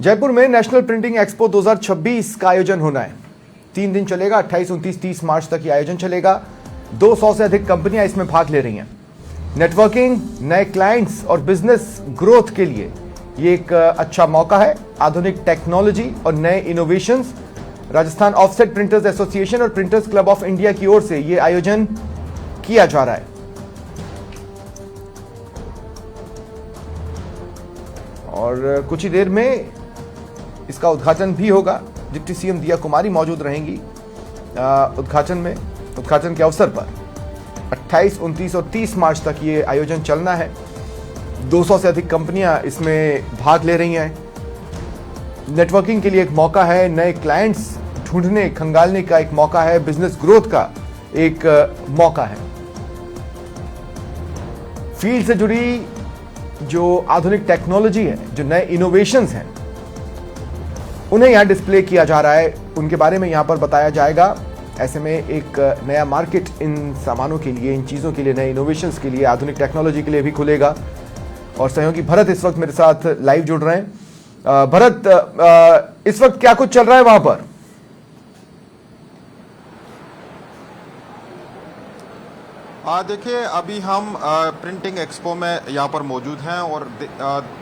जयपुर में national printing expo 2026 का आयोजन होना है। 3 दिन चलेगा, 28, 29, 30 मार्च तक ये आयोजन चलेगा। 200 से अधिक कंपनियां इसमें भाग ले रही हैं। नेटवर्किंग, नए क्लाइंट्स और बिजनेस ग्रोथ के लिए ये एक अच्छा मौका है। आधुनिक टेक्नोलॉजी और नए innovations, Rajasthan offset printers association और प्रिंटर्स क्लब ऑफ इंडिया की ओर से यह आयोजन किया जा रहा है। और कुछ ही देर में इसका उद्घाटन भी होगा। डिप्टी सीएम दिया कुमारी मौजूद रहेंगी उद्घाटन के अवसर पर। 28, 29 और 30 मार्च तक ये आयोजन चलना है। 200 से अधिक कंपनियां इसमें भाग ले रही हैं। नेटवर्किंग के लिए एक मौका है, नए क्लाइंट्स ढूंढने खंगालने का एक मौका है, बिजनेस ग्रोथ का एक मौका है। फील्ड से जुड़ी जो आधुनिक टेक्नोलॉजी है, जो नए इनोवेशंस हैं, उन्हें यहां डिस्प्ले किया जा रहा है। उनके बारे में यहां पर बताया जाएगा। ऐसे में एक नया मार्केट इन सामानों के लिए, इन चीजों के लिए, नए इनोवेशंस के लिए, आधुनिक टेक्नोलॉजी के लिए भी खुलेगा। और सहयोगी भरत इस वक्त मेरे साथ लाइव जुड़ रहे हैं। भरत, इस वक्त क्या कुछ चल रहा है वहां पर? देखिए, अभी हम प्रिंटिंग एक्सपो में यहाँ पर मौजूद हैं और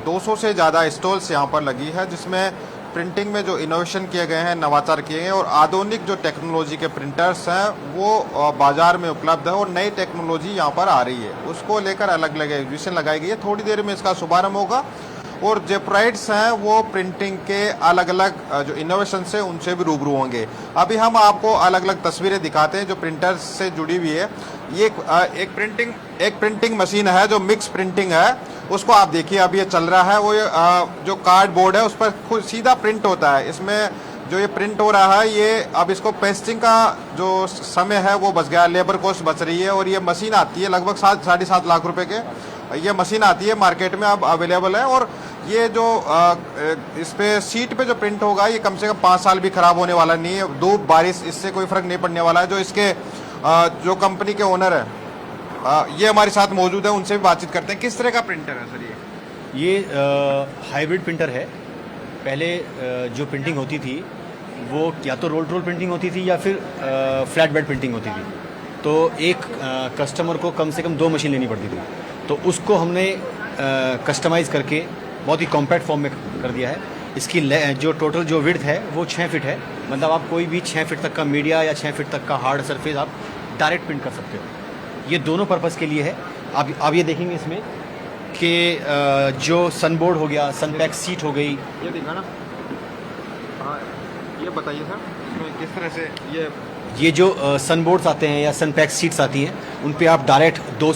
200 से ज़्यादा स्टॉल्स यहाँ पर लगी है, जिसमें प्रिंटिंग में जो इनोवेशन किए गए हैं, नवाचार किए गए हैं और आधुनिक जो टेक्नोलॉजी के प्रिंटर्स हैं वो बाजार में उपलब्ध है और नई टेक्नोलॉजी यहाँ पर आ रही है। उसको लेकर अलग अलग एग्जीबिशन लगाई गई है। थोड़ी देर में इसका शुभारंभ होगा और जयपुराइट्स हैं वो प्रिंटिंग के अलग अलग जो इनोवेशन है उनसे भी रूबरू होंगे। अभी हम आपको अलग अलग तस्वीरें दिखाते हैं जो प्रिंटर्स से जुड़ी हुई है। ये एक प्रिंटिंग मशीन है जो मिक्स प्रिंटिंग है, उसको आप देखिए अभी ये चल रहा है। वो जो कार्डबोर्ड है उस पर खुद सीधा प्रिंट होता है। इसमें जो ये प्रिंट हो रहा है, ये अब इसको पेस्टिंग का जो समय है वो बच गया, लेबर कॉस्ट बच रही है। और ये मशीन आती है लगभग 7-7.5 लाख रुपए के, ये मशीन आती है मार्केट में, अब अवेलेबल है। और ये जो इस पे सीट पे जो प्रिंट होगा, ये कम से कम 5 साल भी खराब होने वाला नहीं है। धूप बारिश इससे कोई फर्क नहीं पड़ने वाला है। जो इसके जो कंपनी के ओनर है ये हमारे साथ मौजूद है, उनसे भी बातचीत करते हैं। किस तरह का प्रिंटर है सर ये हाइब्रिड प्रिंटर है। पहले जो प्रिंटिंग होती थी वो या तो रोल टू रोल प्रिंटिंग होती थी या फिर फ्लैट बेड प्रिंटिंग होती थी। तो एक कस्टमर को कम से कम 2 मशीन लेनी पड़ती थी। तो उसको हमने कस्टमाइज करके बहुत ही कॉम्पैक्ट फॉर्म में कर दिया है। इसकी जो टोटल जो विड्थ है वो 6 फीट है। मतलब आप कोई भी 6 फीट तक का मीडिया या 6 फीट तक का हार्ड सरफेस आप डायरेक्ट प्रिंट कर सकते हो। ये दोनों पर्पज़ के लिए है। आप ये देखेंगे इसमें कि जो सनबोर्ड हो गया, सनपैक सीट हो गई, ये देखा ना। हाँ, ये बताइए सर, इसमें किस तरह से ये जो सनबोर्ड्स आते हैं या सनपैक सीट्स आती हैं, उन पे आप डायरेक्ट 2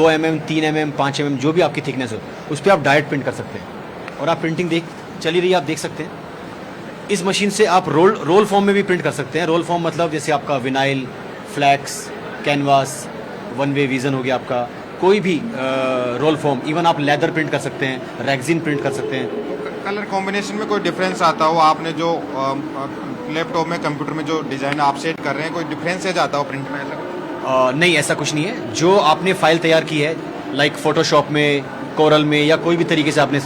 mm, 3 mm, 5 mm जो भी आपकी थिकनेस हो, उस पर आप डायरेक्ट प्रिंट कर सकते हैं। और आप प्रिंटिंग चली रही है, आप देख सकते हैं। इस मशीन से आप रोल फॉर्म में भी प्रिंट कर सकते हैं। रोल फॉर्म मतलब जैसे आपका vinyl, flex, canvas, one way vision हो गया आपका, कोई भी रोल फॉर्म। इवन आप लेदर प्रिंट कर सकते हैं, रेक्सिन प्रिंट कर सकते हैं। कलर कॉम्बिनेशन में कोई डिफरेंस आता हो, आपने जो लैपटॉप में, कंप्यूटर में जो डिज़ाइन आप सेट कर रहे हैं, कोई डिफरेंस है जाता हो प्रिंट में? नहीं, ऐसा कुछ नहीं है। जो आपने फाइल तैयार की है, लाइक फोटोशॉप में, कोरल में या कोई भी तरीके से आपने,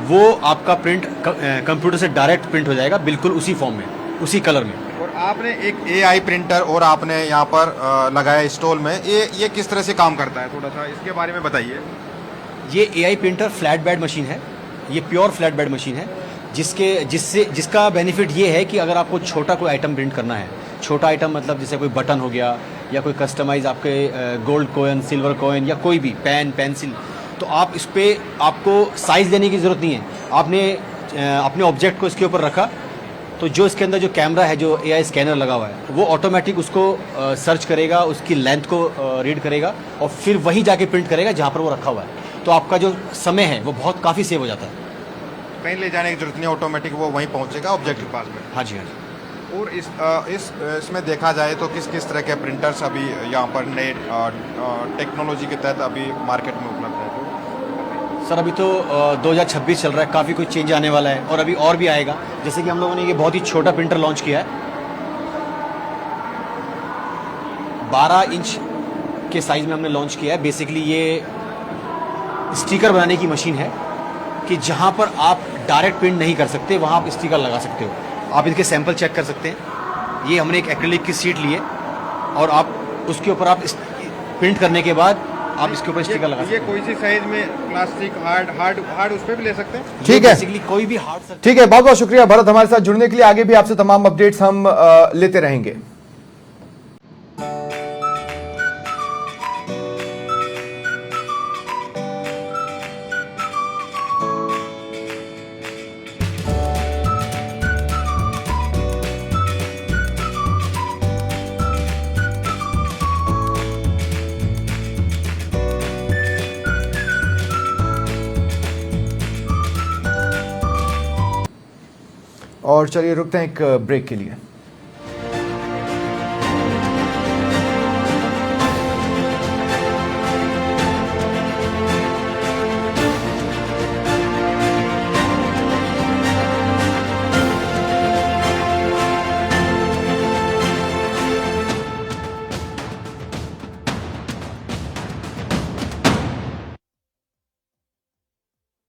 वो आपका प्रिंट कंप्यूटर से डायरेक्ट प्रिंट हो जाएगा, बिल्कुल उसी फॉर्म में, उसी कलर में। और आपने एक AI प्रिंटर और आपने यहाँ पर लगाया स्टॉल में, ये किस तरह से काम करता है, थोड़ा सा इसके बारे में बताइए। ये AI printer flat bed machine है। ये प्योर फ्लैट बेड मशीन है, जिसका बेनिफिट ये है कि अगर आपको छोटा कोई आइटम प्रिंट करना है, छोटा आइटम मतलब जैसे कोई बटन हो गया या कोई कस्टमाइज आपके गोल्ड कॉइन, सिल्वर कॉइन या कोई भी पेन, पेंसिल, तो आप इस पर आपको साइज़ लेने की ज़रूरत नहीं है। आपने अपने ऑब्जेक्ट को इसके ऊपर रखा तो जो इसके अंदर जो कैमरा है, जो AI स्कैनर लगा हुआ है, वो ऑटोमेटिक उसको सर्च करेगा, उसकी लेंथ को रीड करेगा और फिर वहीं जाके प्रिंट करेगा जहाँ पर वो रखा हुआ है। तो आपका जो समय है वो बहुत काफ़ी सेव हो जाता है। कहीं ले जाने की जरूरत नहीं, ऑटोमेटिक वो वहीं पहुँचेगा ऑब्जेक्ट के पास में। हाँ जी, हाँ जी। और इसमें देखा जाए तो किस किस तरह के प्रिंटर्स अभी यहाँ पर नए टेक्नोलॉजी के तहत अभी मार्केट में उपलब्ध है? सर अभी तो 2026 चल रहा है, काफ़ी कुछ चेंज आने वाला है और अभी और भी आएगा। जैसे कि हम लोगों ने ये बहुत ही छोटा प्रिंटर लॉन्च किया है। 12 इंच के साइज़ में हमने लॉन्च किया है। बेसिकली ये स्टिकर बनाने की मशीन है कि जहाँ पर आप डायरेक्ट प्रिंट नहीं कर सकते, वहाँ आप स्टिकर लगा सकते हो। आप इनके सैंपल चेक कर सकते हैं। ये हमने एक एक्रेलिक की शीट ली है और आप उसके ऊपर आप प्रिंट करने के बाद आप इसके ऊपर स्टिकर लगा सकते ये हैं। कोई सी साइज में प्लास्टिक हार्ड उस पर भी ले सकते हैं। ठीक है। बेसिकली कोई भी हार्ड ठीक है, बहुत बहुत शुक्रिया भरत हमारे साथ जुड़ने के लिए। आगे भी आपसे तमाम अपडेट्स हम लेते रहेंगे। और चलिए रुकते हैं एक ब्रेक के लिए।